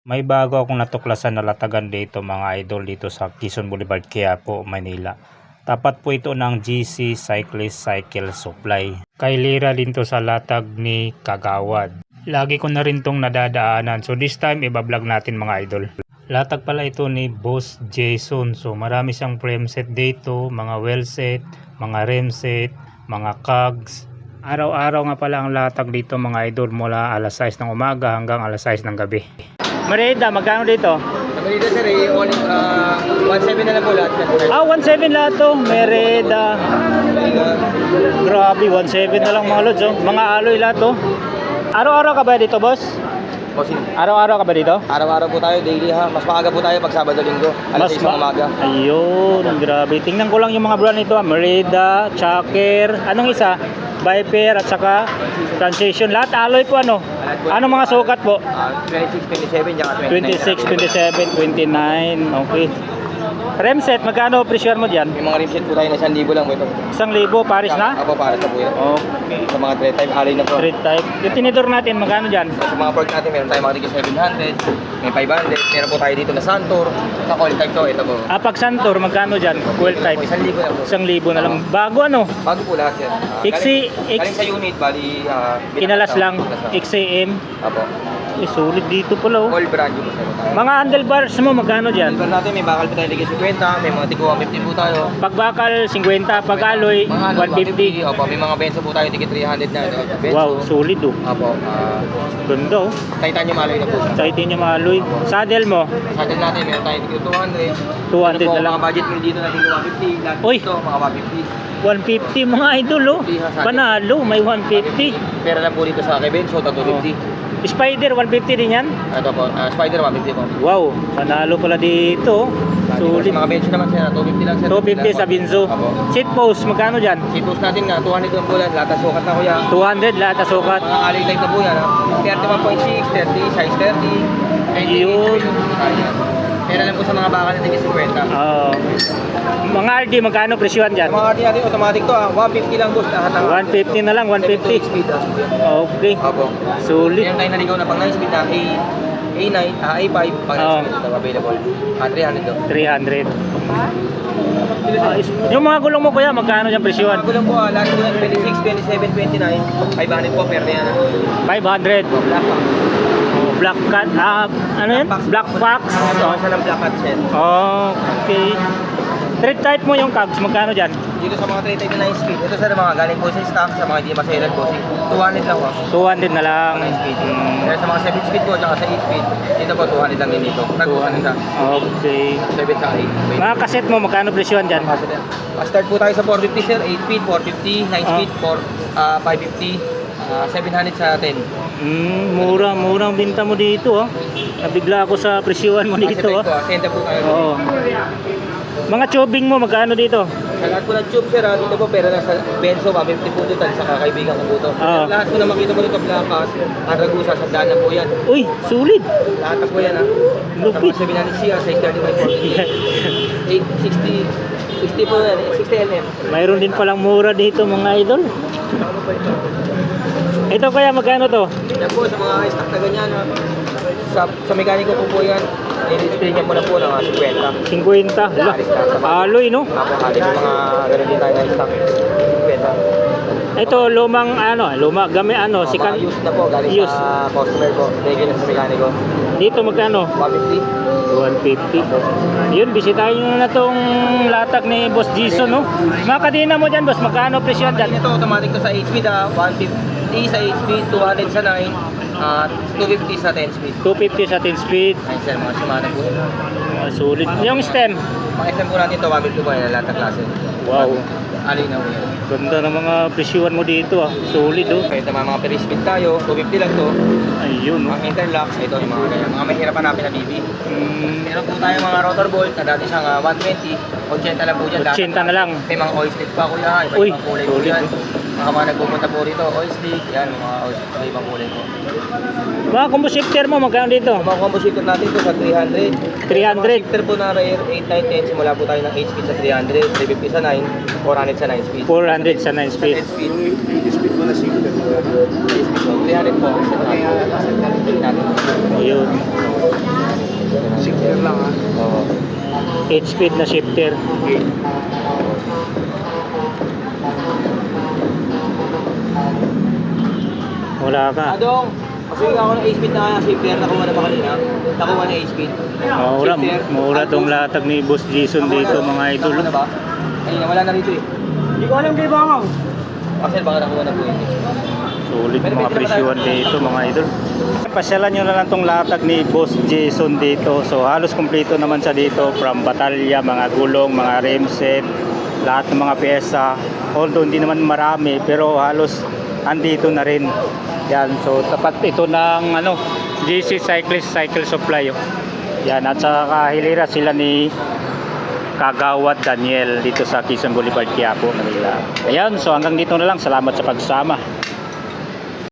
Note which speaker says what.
Speaker 1: May bago akong natuklasan na latagan dito mga idol dito sa Quezon Boulevard, Quiapo, Manila. Tapat po ito ng GC Cyclist Cycle Supply. Kailira din to sa latag ni Kagawad. Lagi ko na rin tong nadadaanan. So this time ibablog natin mga idol. Latag pala ito ni Boss Jason. So marami siyang frame set dito, mga well set, mga rim set, mga cogs. Araw-araw nga pala ang latag dito mga idol mula alas 6 ng umaga hanggang alas 6 ng gabi. Merida, magkano dito?
Speaker 2: Merida sir, 1.7 na lang po lahat.
Speaker 1: 1.7 lahat to. Merida. Grabe, 1.7 na lang mga lods. Oh. Mga alloy lahat to. Araw-araw ka ba dito, boss? Araw-araw ka ba dito?
Speaker 2: Araw-araw po tayo, daily ha. Mas maaga po tayo pag Sabado Linggo. Alas 6 ng umaga.
Speaker 1: Ayun, grabe. Tingnan ko lang yung mga brand nito. Merida, Chucker. Anong isa? Viper at saka Transition. Lahat alloy po ano? Ano mga sukat po?
Speaker 2: 26, 27, tsaka 29.
Speaker 1: 26, 27, 29. Okay. Rem set, magkano presyon mo dyan?
Speaker 2: May mga rim set po tayo na 1,000 lang po ito.
Speaker 1: 1,000 Paris na?
Speaker 2: Apo, Paris na po yan.
Speaker 1: Okay.
Speaker 2: Sa mga 3 type, alloy na po.
Speaker 1: Street type. Yung tinidor natin, magkano dyan?
Speaker 2: Sa mga pork natin, meron tayo mga tigil 700, may 500. Meron po tayo dito na Santor. Sa coil type to, ito po.
Speaker 1: Pag Santor, magkano dyan? Coil type?
Speaker 2: 1,000 lang po.
Speaker 1: 1,000 na lang. Bago ano?
Speaker 2: Bago po lahat sir. Galing sa unit, bali...
Speaker 1: Kinalas lang. XAM.
Speaker 2: Apo.
Speaker 1: Sulit dito pala oh.
Speaker 2: All brand yung sir.
Speaker 1: Mga handlebars mo, magkano dyan?
Speaker 2: Handlebar natin, may bakal po tayo ligay 50, may mga tigo 150 po tayo.
Speaker 1: Pag bakal, 50. Pag alloy, 150.
Speaker 2: Opo, may mga benzo po tayo, tigit 300 na. Benzo.
Speaker 1: Wow, sulit oh.
Speaker 2: Opo.
Speaker 1: Ganda oh.
Speaker 2: Titanium alloy na po.
Speaker 1: Titanium alloy. Saddle mo?
Speaker 2: Saddle natin, meron tayo tigit 200.
Speaker 1: 200 na lang.
Speaker 2: Mga budget meal dito na tigit 150. Lahat
Speaker 1: Uy!
Speaker 2: dito, mga 150.
Speaker 1: 150 mga idol oh. Panalo, may 150.
Speaker 2: Pera lang po dito sa kay Benzo, 250.
Speaker 1: Spider, 150 din yan?
Speaker 2: Ito po, Spider 150 po.
Speaker 1: Wow, panalo pala dito. Sulit.
Speaker 2: Mga bench naman sir, 250 lang sir.
Speaker 1: 250 sa Binzo. Seat post, magkano dyan?
Speaker 2: Seat post natin na 200 lang po lang, lahat ng sukat na kuya.
Speaker 1: 200 lahat na sukat.
Speaker 2: Mga alloy type na po yan ha. 31.6, 30, size 30.
Speaker 1: Yun.
Speaker 2: Pera lang po sa mga bakal na tigil 50.
Speaker 1: Oo. Mga RD, magkano presyohan dyan?
Speaker 2: Mga RD natin automatic to 150 lang boss lahat ng
Speaker 1: 150 na lang, 150.
Speaker 2: speed
Speaker 1: Okay.
Speaker 2: Opo.
Speaker 1: Sulit.
Speaker 2: Meron tayo naligaw na pang 9 speed na A9, A5, pang 9 speed ito available. 300 to.
Speaker 1: 300. Yung mga gulong mo kuya, magkano dyan presyohan?
Speaker 2: Bago lang po lahat po yan 26, 27, 29. 500 po per yan.
Speaker 1: 500.
Speaker 2: Black box.
Speaker 1: Oh, black cat, ano yan? Black fox.
Speaker 2: Ano siya ng black cat set.
Speaker 1: Okay. Tread type mo yung cogs, magkano dyan?
Speaker 2: Dito sa mga 3 type na 9 speed. Ito sir, mga galing po sa stock, sa mga hindi maselan po. 200 lang po.
Speaker 1: 200 na lang.
Speaker 2: 9 speed. Pero sa mga 7 speed po, tsaka sa 8 speed, dito po 200 lang din dito. Nag-usan nila.
Speaker 1: Okay.
Speaker 2: 7 sa 8.
Speaker 1: Mga kaset mo, magkano presyohan dyan?
Speaker 2: Start po tayo sa 450 sir, 8 speed, 450, 9 speed, 550, 700 sa 10.
Speaker 1: Murang binta mo dito oh. Nabigla ako sa presyohan mo dito oh.
Speaker 2: Senta po tayo.
Speaker 1: Oo. Mga tubing mo, magkano dito?
Speaker 2: Sa lahat po ng tube sir, dito po pera na sa Benzo, 150 po dito, sa kakaibigan ko po ito. Lahat po na makita mo dito, Blancas, Aragusa, sandaan na po yan.
Speaker 1: Uy, sulit!
Speaker 2: Lahat na po yan ha.
Speaker 1: Lupit!
Speaker 2: Tapos 700 siya, size 30 by 40. 60 po yan, 60 mm.
Speaker 1: Mayroon din palang mura dito mga idol. Ito kaya magkano to?
Speaker 2: Yan po, sa mga stock na ganyan, sa mekaniko po yan, i-display niya po na po ng 50.
Speaker 1: 50. Aloy no?
Speaker 2: Ako, halim yung mga ganun din tayo na stock. 50.
Speaker 1: Ito lumang gamit si
Speaker 2: Mga used na po, galing sa customer ko, regular sa mekaniko.
Speaker 1: Dito magkano?
Speaker 2: 150.
Speaker 1: 150. Yun, bisitahin nyo na tong latag ni Boss Jason no? Mga kadina mo dyan boss, magkano presyo dyan?
Speaker 2: Ito automatic to sa 8 speed 150 sa 8 speed, 200 sa 9, 250 sa 10 speed.
Speaker 1: 250 sa 10 speed.
Speaker 2: Ayun sir, mga Shimano po.
Speaker 1: Sulit. Yung stem?
Speaker 2: Mga stem po natin ito, 150 po yan, lahat ng klase.
Speaker 1: Wow.
Speaker 2: Alay na po yan.
Speaker 1: Ganda ng mga presyuhan mo dito ah. Solid oh.
Speaker 2: Kahit naman mga per-speed tayo, 250 lang to.
Speaker 1: Ayun oh.
Speaker 2: Mga interlocks, ito yung mga ganyan. Mga mahirap hanapin na BB. Meron po tayo mga rotor bolt na dati siyang 120. 80 lang po dyan.
Speaker 1: 80 na lang.
Speaker 2: May mga oil split pa kuya.
Speaker 1: Uy,
Speaker 2: Iba-ibang kulay po
Speaker 1: solid
Speaker 2: yan.
Speaker 1: oh.
Speaker 2: Mga mga nagpupunta po rito, oil slick, yan, mga ibang kulay po.
Speaker 1: Mga combo shifter mo, magkano dito?
Speaker 2: Yung mga combo shifter natin po sa 300.
Speaker 1: 300.
Speaker 2: Mga shifter po na rare, 8, 9, 10, simula po tayo ng 8 speed sa 300, 350 sa 9, 400 sa 9 speed.
Speaker 1: 400 sa 9 speed.
Speaker 2: 10 speed. 8 speed po na shifter. 8 speed po, 300 po. Natin.
Speaker 1: Ayun.
Speaker 2: Shifter lang ha. Oo.
Speaker 1: 8 speed na shifter. Wala ka.
Speaker 2: Adong, kasi ako ng 8 speed na shifter, nakuha na ba kanina? Nakuha na 8 speed.
Speaker 1: Mura,
Speaker 2: Shifter,
Speaker 1: mura tong
Speaker 2: Altus.
Speaker 1: latag ni Boss Jason dito mga idol.
Speaker 2: Nakuha na ba? Ayun, wala na rito eh. Hindi ko alam kayo ba ako? Kasi baka nakuha na po yun.
Speaker 1: Sulit mga presyuhan dito mga idol. Pasyalan nyo na lang tong latag ni Boss Jason dito. So halos kumpleto naman siya dito, from batalya, mga gulong, mga rim set, lahat ng mga pyesa. Although hindi naman marami pero halos andito na rin. Yan, so tapat ito ng GC Cyclist Cycle Supply. Yan, at sa kahilira sila ni Kagawad Daniel dito sa Quezon Boulevard, Quiapo, Manila. Ayan, so hanggang dito na lang. Salamat sa pagsama.